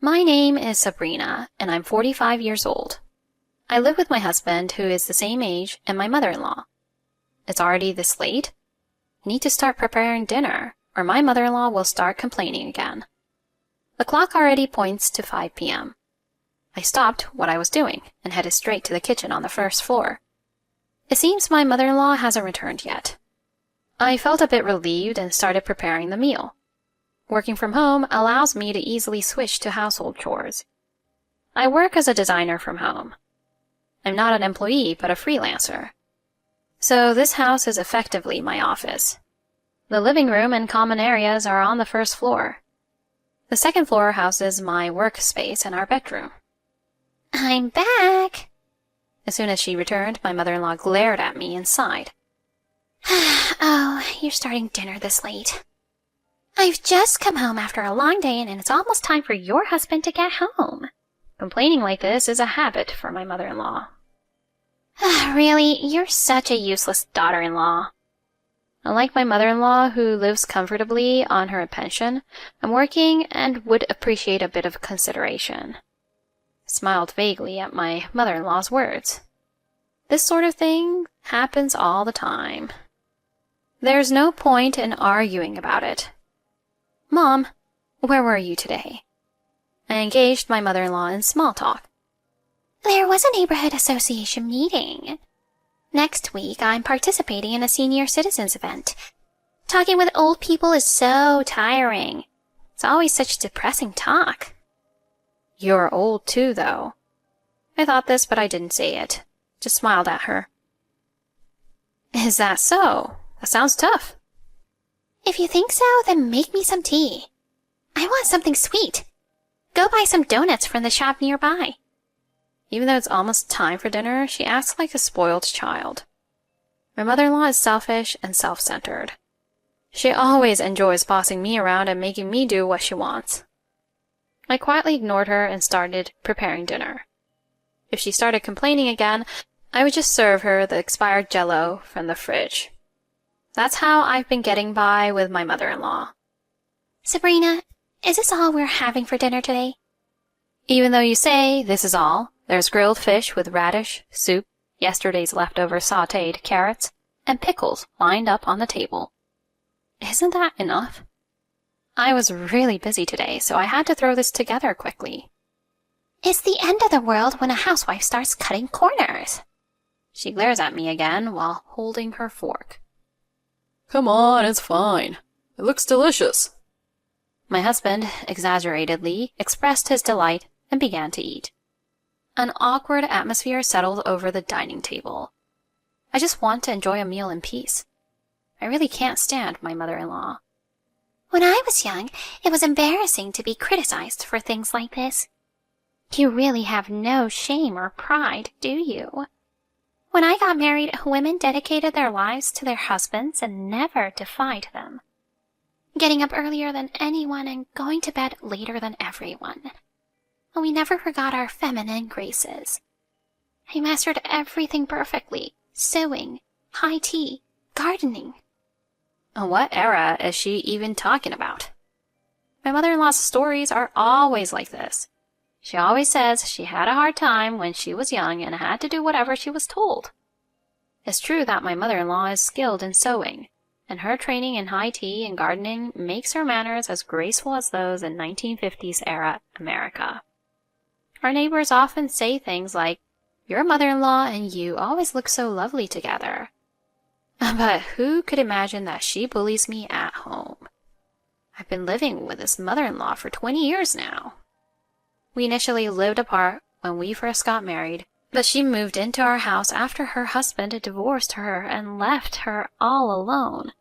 My name is Sabrina, and I'm 45 years old. I live with my husband, who is the same age, and my mother-in-law. It's already this late. I need to start preparing dinner, or my mother-in-law will start complaining again. The clock already points to 5 p.m. I stopped what I was doing and headed straight to the kitchen on the first floor. It seems my mother-in-law hasn't returned yet. I felt a bit relieved and started preparing the meal. Working from home allows me to easily switch to household chores. I work as a designer from home. I'm not an employee, but a freelancer. So this house is effectively my office. The living room and common areas are on the first floor. The second floor houses my workspace and our bedroom. I'm back! As soon as she returned, my mother-in-law glared at me and sighed. Oh, you're starting dinner this late. I've just come home after a long day and it's almost time for your husband to get home. Complaining like this is a habit for my mother-in-law. Really? You're such a useless daughter-in-law. Unlike my mother-in-law, who lives comfortably on her pension, I'm working and would appreciate a bit of consideration. I smiled vaguely at my mother-in-law's words. This sort of thing happens all the time. There's no point in arguing about it. Mom, where were you today? I engaged my mother-in-law in small talk. There was a neighborhood association meeting. Next week, I'm participating in a senior citizens event. Talking with old people is so tiring. It's always such depressing talk. You're old too, though. I thought this, but I didn't say it. Just smiled at her. Is that so? That sounds tough. If you think so, then make me some tea. I want something sweet. Go buy some donuts from the shop nearby. Even though it's almost time for dinner, she acts like a spoiled child. My mother-in-law is selfish and self-centered. She always enjoys bossing me around and making me do what she wants. I quietly ignored her and started preparing dinner. If she started complaining again, I would just serve her the expired Jell-O from the fridge. That's how I've been getting by with my mother-in-law. Sabrina, is this all we're having for dinner today? Even though you say this is all, there's grilled fish with radish, soup, yesterday's leftover sautéed carrots, and pickles lined up on the table. Isn't that enough? I was really busy today, so I had to throw this together quickly. It's the end of the world when a housewife starts cutting corners. She glares at me again while holding her fork. Come on, it's fine. It looks delicious. My husband, exaggeratedly, expressed his delight and began to eat. An awkward atmosphere settled over the dining table. I just want to enjoy a meal in peace. I really can't stand my mother-in-law. When I was young, it was embarrassing to be criticized for things like this. You really have no shame or pride, do you? When I got married, women dedicated their lives to their husbands and never defied them. Getting up earlier than anyone and going to bed later than everyone. And we never forgot our feminine graces. I mastered everything perfectly. Sewing, high tea, gardening. What era is she even talking about? My mother-in-law's stories are always like this. She always says she had a hard time when she was young and had to do whatever she was told. It's true that my mother-in-law is skilled in sewing, and her training in high tea and gardening makes her manners as graceful as those in 1950s era America. Our neighbors often say things like, "Your mother-in-law and you always look so lovely together." But who could imagine that she bullies me at home? I've been living with this mother-in-law for 20 years now. We initially lived apart when we first got married, but she moved into our house after her husband divorced her and left her all alone.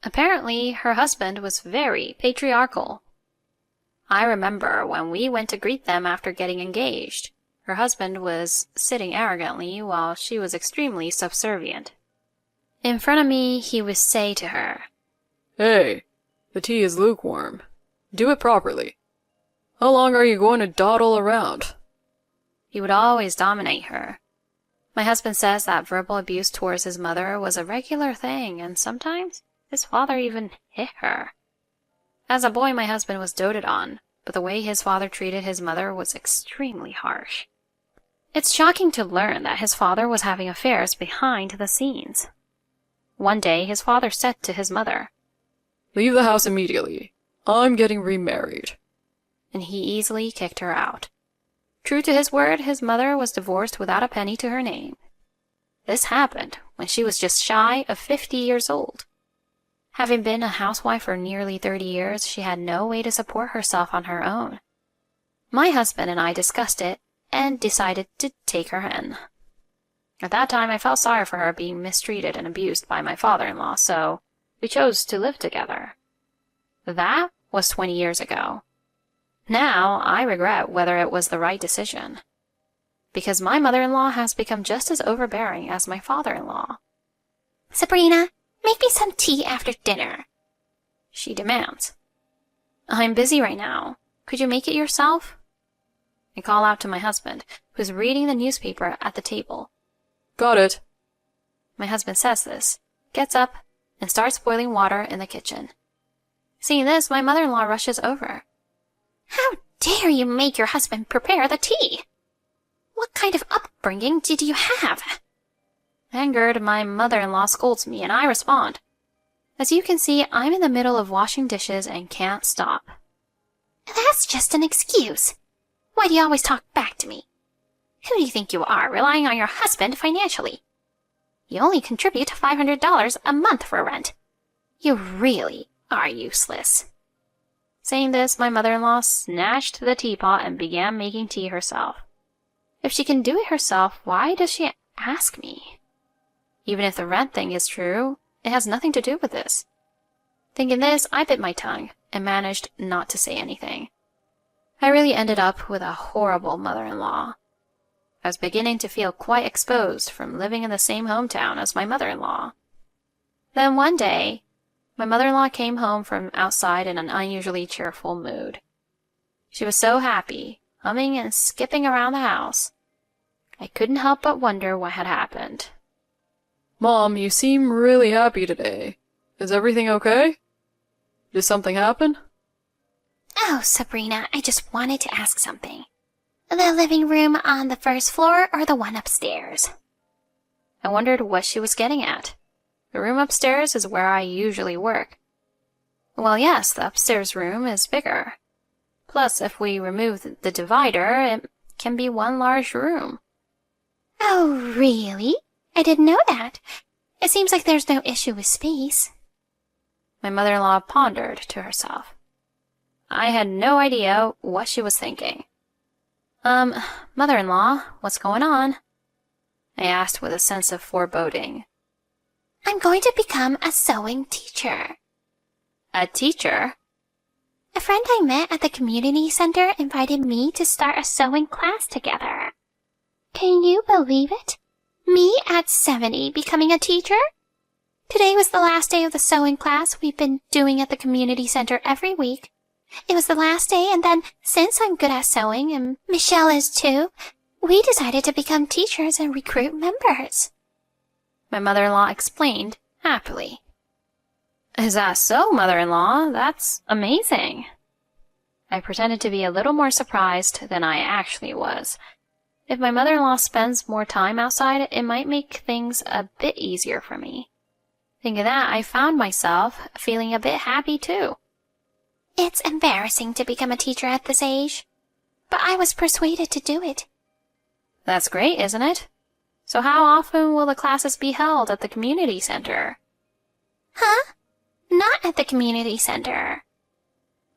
Apparently, her husband was very patriarchal. I remember when we went to greet them after getting engaged. Her husband was sitting arrogantly while she was extremely subservient. In front of me, he would say to her, Hey, the tea is lukewarm. Do it properly. How long are you going to dawdle around? He would always dominate her. My husband says that verbal abuse towards his mother was a regular thing, and sometimes his father even hit her. As a boy, my husband was doted on, but the way his father treated his mother was extremely harsh. It's shocking to learn that his father was having affairs behind the scenes. One day, his father said to his mother, "Leave the house immediately. I'm getting remarried." And he easily kicked her out. True to his word, his mother was divorced without a penny to her name. This happened when she was just shy of 50 years old. Having been a housewife for nearly 30 years, she had no way to support herself on her own. My husband and I discussed it and decided to take her in. At that time, I felt sorry for her being mistreated and abused by my father-in-law, so we chose to live together. That was 20 years ago. Now, I regret whether it was the right decision, because my mother-in-law has become just as overbearing as my father-in-law. Sabrina, make me some tea after dinner, she demands. I'm busy right now. Could you make it yourself? I call out to my husband, who's reading the newspaper at the table. Got it. My husband says this, gets up, and starts boiling water in the kitchen. Seeing this, my mother-in-law rushes over. How dare you make your husband prepare the tea? What kind of upbringing did you have? Angered, my mother-in-law scolds me, and I respond. As you can see, I'm in the middle of washing dishes and can't stop. That's just an excuse. Why do you always talk back to me? Who do you think you are, relying on your husband financially? You only contribute $500 a month for rent. You really are useless. Saying this, my mother-in-law snatched the teapot and began making tea herself. If she can do it herself, why does she ask me? Even if the rent thing is true, it has nothing to do with this. Thinking this, I bit my tongue and managed not to say anything. I really ended up with a horrible mother-in-law. I was beginning to feel quite exposed from living in the same hometown as my mother-in-law. Then one day, my mother-in-law came home from outside in an unusually cheerful mood. She was so happy, humming and skipping around the house. I couldn't help but wonder what had happened. Mom, you seem really happy today. Is everything okay? Did something happen? Oh, Sabrina, I just wanted to ask something. The living room on the first floor or the one upstairs? I wondered what she was getting at. The room upstairs is where I usually work. Well, yes, the upstairs room is bigger. Plus, if we remove the divider, it can be one large room. Oh, really? I didn't know that. It seems like there's no issue with space. My mother-in-law pondered to herself. I had no idea what she was thinking. Mother-in-law, what's going on? I asked with a sense of foreboding. I'm going to become a sewing teacher. A teacher? A friend I met at the community center invited me to start a sewing class together. Can you believe it? Me at 70 becoming a teacher? Today was the last day of the sewing class we've been doing at the community center every week. It was the last day, and then, since I'm good at sewing, and Michelle is too, we decided to become teachers and recruit members. My mother-in-law explained happily. Is that so, mother-in-law? That's amazing. I pretended to be a little more surprised than I actually was. If my mother-in-law spends more time outside, it might make things a bit easier for me. Thinking that, I found myself feeling a bit happy too. It's embarrassing to become a teacher at this age, but I was persuaded to do it. That's great, isn't it? So how often will the classes be held at the community center? Huh? Not at the community center.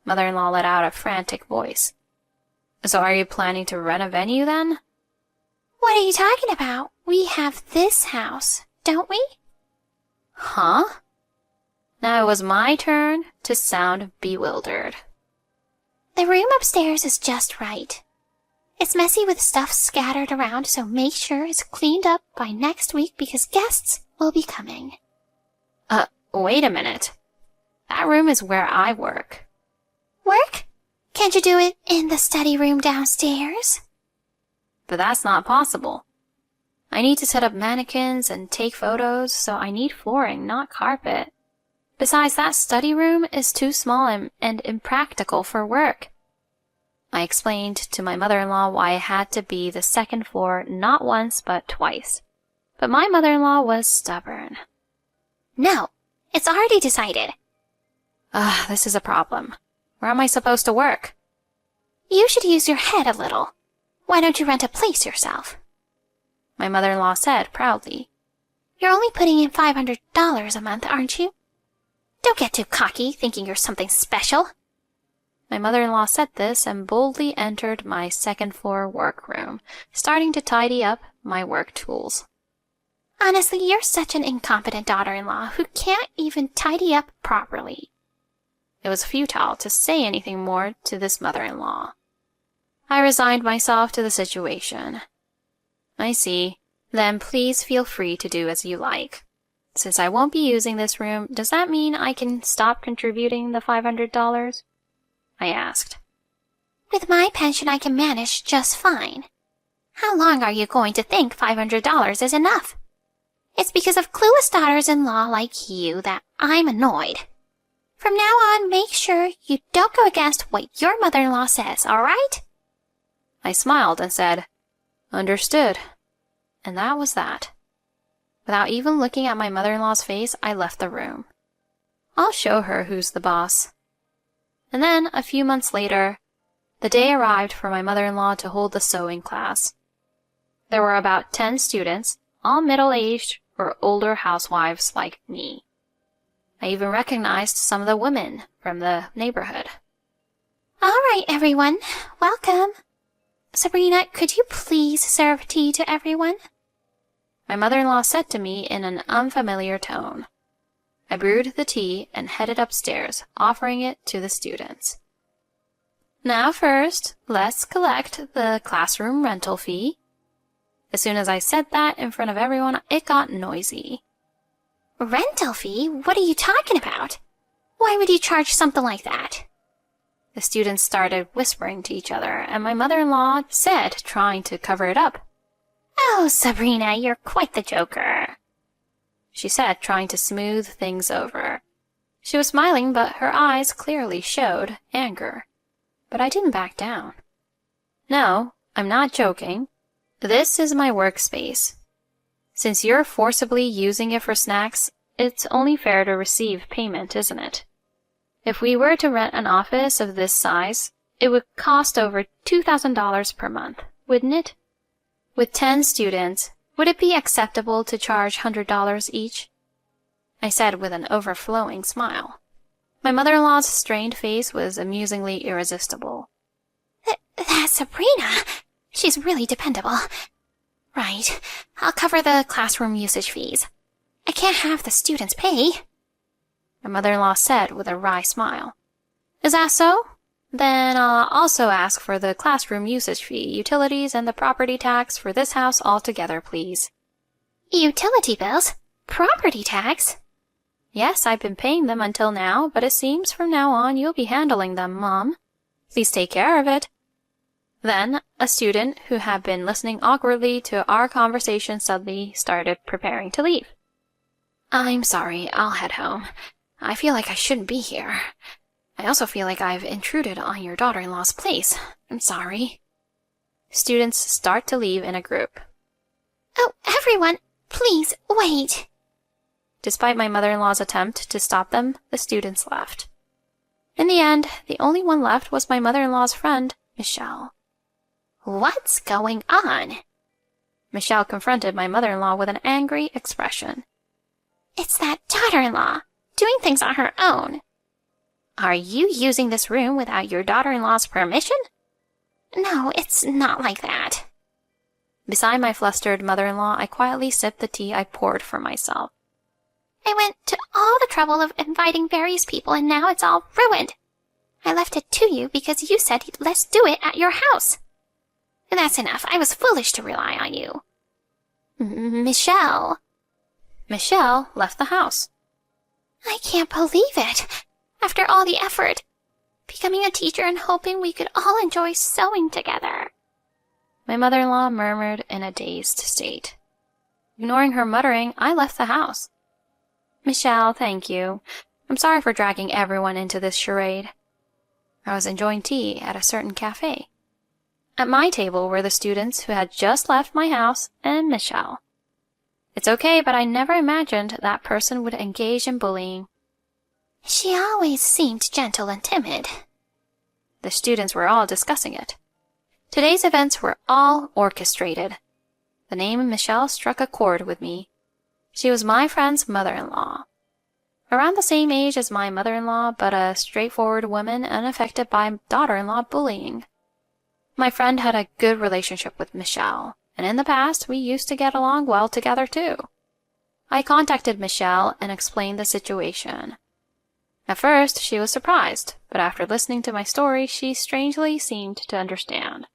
Mother-in-law let out a frantic voice. So are you planning to rent a venue then? What are you talking about? We have this house, don't we? Huh? Now it was my turn to sound bewildered. The room upstairs is just right. It's messy with stuff scattered around, so make sure it's cleaned up by next week because guests will be coming. Wait a minute. That room is where I work. Work? Can't you do it in the study room downstairs? But that's not possible. I need to set up mannequins and take photos, so I need flooring, not carpet. Besides, that study room is too small and impractical for work. I explained to my mother-in-law why it had to be the second floor not once but twice. But my mother-in-law was stubborn. No, it's already decided. This is a problem. Where am I supposed to work? You should use your head a little. Why don't you rent a place yourself? My mother-in-law said proudly. You're only putting in $500 a month, aren't you? Don't get too cocky, thinking you're something special. My mother-in-law said this and boldly entered my second-floor workroom, starting to tidy up my work tools. Honestly, you're such an incompetent daughter-in-law who can't even tidy up properly. It was futile to say anything more to this mother-in-law. I resigned myself to the situation. I see. Then please feel free to do as you like. Since I won't be using this room, does that mean I can stop contributing the $500? I asked. With my pension, I can manage just fine. How long are you going to think $500 is enough? It's because of clueless daughters-in-law like you that I'm annoyed. From now on, make sure you don't go against what your mother-in-law says, all right? I smiled and said, Understood. And that was that. Without even looking at my mother-in-law's face, I left the room. I'll show her who's the boss. And then, a few months later, the day arrived for my mother-in-law to hold the sewing class. There were about 10 students, all middle-aged or older housewives like me. I even recognized some of the women from the neighborhood. All right, everyone. Welcome. Sabrina, could you please serve tea to everyone? My mother-in-law said to me in an unfamiliar tone. I brewed the tea and headed upstairs, offering it to the students. Now first, let's collect the classroom rental fee. As soon as I said that in front of everyone, it got noisy. Rental fee? What are you talking about? Why would you charge something like that? The students started whispering to each other, and my mother-in-law said, trying to cover it up, Oh, Sabrina, you're quite the joker. She said, trying to smooth things over. She was smiling, but her eyes clearly showed anger. But I didn't back down. No, I'm not joking. This is my workspace. Since you're forcibly using it for snacks, it's only fair to receive payment, isn't it? If we were to rent an office of this size, it would cost over $2,000 per month, wouldn't it? With 10 students, would it be acceptable to charge $100 each? I said with an overflowing smile. My mother-in-law's strained face was amusingly irresistible. That's Sabrina. She's really dependable. Right. I'll cover the classroom usage fees. I can't have the students pay. My mother-in-law said with a wry smile. Is that so? Then I'll also ask for the classroom usage fee, utilities, and the property tax for this house altogether, please. Utility bills? Property tax? Yes, I've been paying them until now, but it seems from now on you'll be handling them, Mom. Please take care of it. Then, a student who had been listening awkwardly to our conversation suddenly started preparing to leave. I'm sorry, I'll head home. I feel like I shouldn't be here. I also feel like I've intruded on your daughter-in-law's place. I'm sorry. Students start to leave in a group. Oh, everyone, please, wait. Despite my mother-in-law's attempt to stop them, the students left. In the end, the only one left was my mother-in-law's friend, Michelle. What's going on? Michelle confronted my mother-in-law with an angry expression. It's that daughter-in-law, doing things on her own. Are you using this room without your daughter-in-law's permission? No, it's not like that. Beside my flustered mother-in-law, I quietly sipped the tea I poured for myself. I went to all the trouble of inviting various people, and now it's all ruined. I left it to you because you said let's do it at your house. That's enough. I was foolish to rely on you. Michelle. Michelle left the house. I can't believe it. After all the effort. Becoming a teacher and hoping we could all enjoy sewing together. My mother-in-law murmured in a dazed state. Ignoring her muttering, I left the house. Michelle, thank you. I'm sorry for dragging everyone into this charade. I was enjoying tea at a certain cafe. At my table were the students who had just left my house and Michelle. It's okay, but I never imagined that person would engage in bullying. She always seemed gentle and timid. The students were all discussing it. Today's events were all orchestrated. The name Michelle struck a chord with me. She was my friend's mother-in-law. Around the same age as my mother-in-law, but a straightforward woman unaffected by daughter-in-law bullying. My friend had a good relationship with Michelle, and in the past we used to get along well together too. I contacted Michelle and explained the situation. At first, she was surprised, but after listening to my story, she strangely seemed to understand.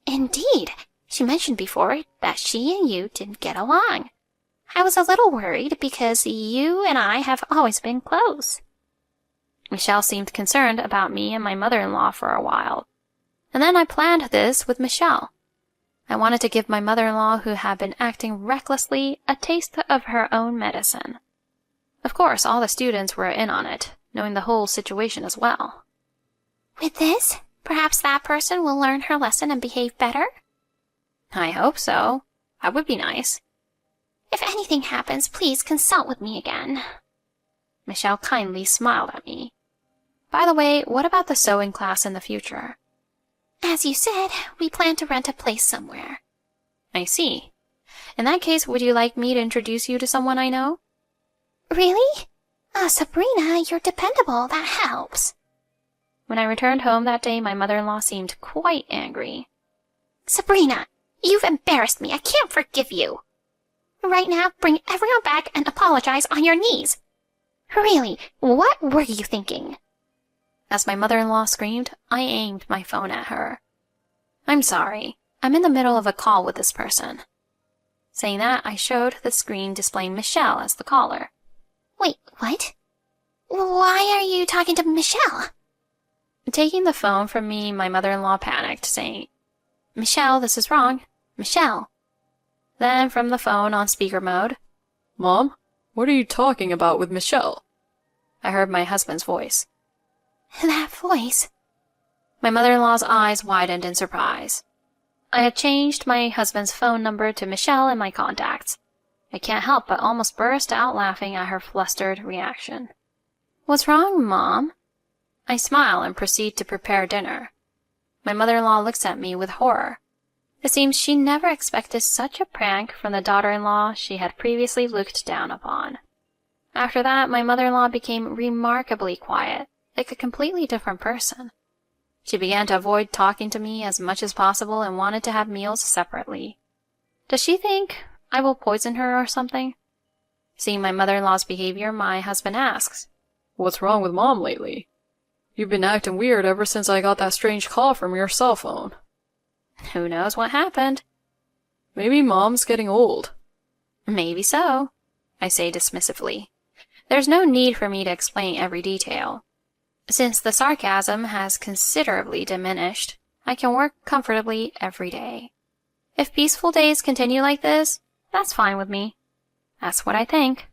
Indeed, she mentioned before that she and you didn't get along. I was a little worried because you and I have always been close. Michelle seemed concerned about me and my mother-in-law for a while. And then I planned this with Michelle. I wanted to give my mother-in-law, who had been acting recklessly, a taste of her own medicine. Of course, all the students were in on it, knowing the whole situation as well. With this, perhaps that person will learn her lesson and behave better? I hope so. That would be nice. If anything happens, please consult with me again. Michelle kindly smiled at me. By the way, what about the sewing class in the future? As you said, we plan to rent a place somewhere. I see. In that case, would you like me to introduce you to someone I know? Really? Sabrina, you're dependable. That helps. When I returned home that day, my mother-in-law seemed quite angry. Sabrina, you've embarrassed me. I can't forgive you. Right now, bring everyone back and apologize on your knees. Really, what were you thinking? As my mother-in-law screamed, I aimed my phone at her. I'm sorry. I'm in the middle of a call with this person. Saying that, I showed the screen displaying Michelle as the caller. Wait, what? Why are you talking to Michelle? Taking the phone from me, my mother-in-law panicked, saying, Michelle, this is wrong. Michelle. Then from the phone on speaker mode, Mom, what are you talking about with Michelle? I heard my husband's voice. That voice. My mother-in-law's eyes widened in surprise. I had changed my husband's phone number to Michelle in my contacts. I can't help but almost burst out laughing at her flustered reaction. What's wrong, Mom? I smile and proceed to prepare dinner. My mother-in-law looks at me with horror. It seems she never expected such a prank from the daughter-in-law she had previously looked down upon. After that, my mother-in-law became remarkably quiet, like a completely different person. She began to avoid talking to me as much as possible and wanted to have meals separately. Does she think I will poison her or something? Seeing my mother-in-law's behavior, my husband asks, What's wrong with Mom lately? You've been acting weird ever since I got that strange call from your cell phone. Who knows what happened? Maybe Mom's getting old. Maybe so, I say dismissively. There's no need for me to explain every detail. Since the sarcasm has considerably diminished, I can work comfortably every day. If peaceful days continue like this, that's fine with me. That's what I think.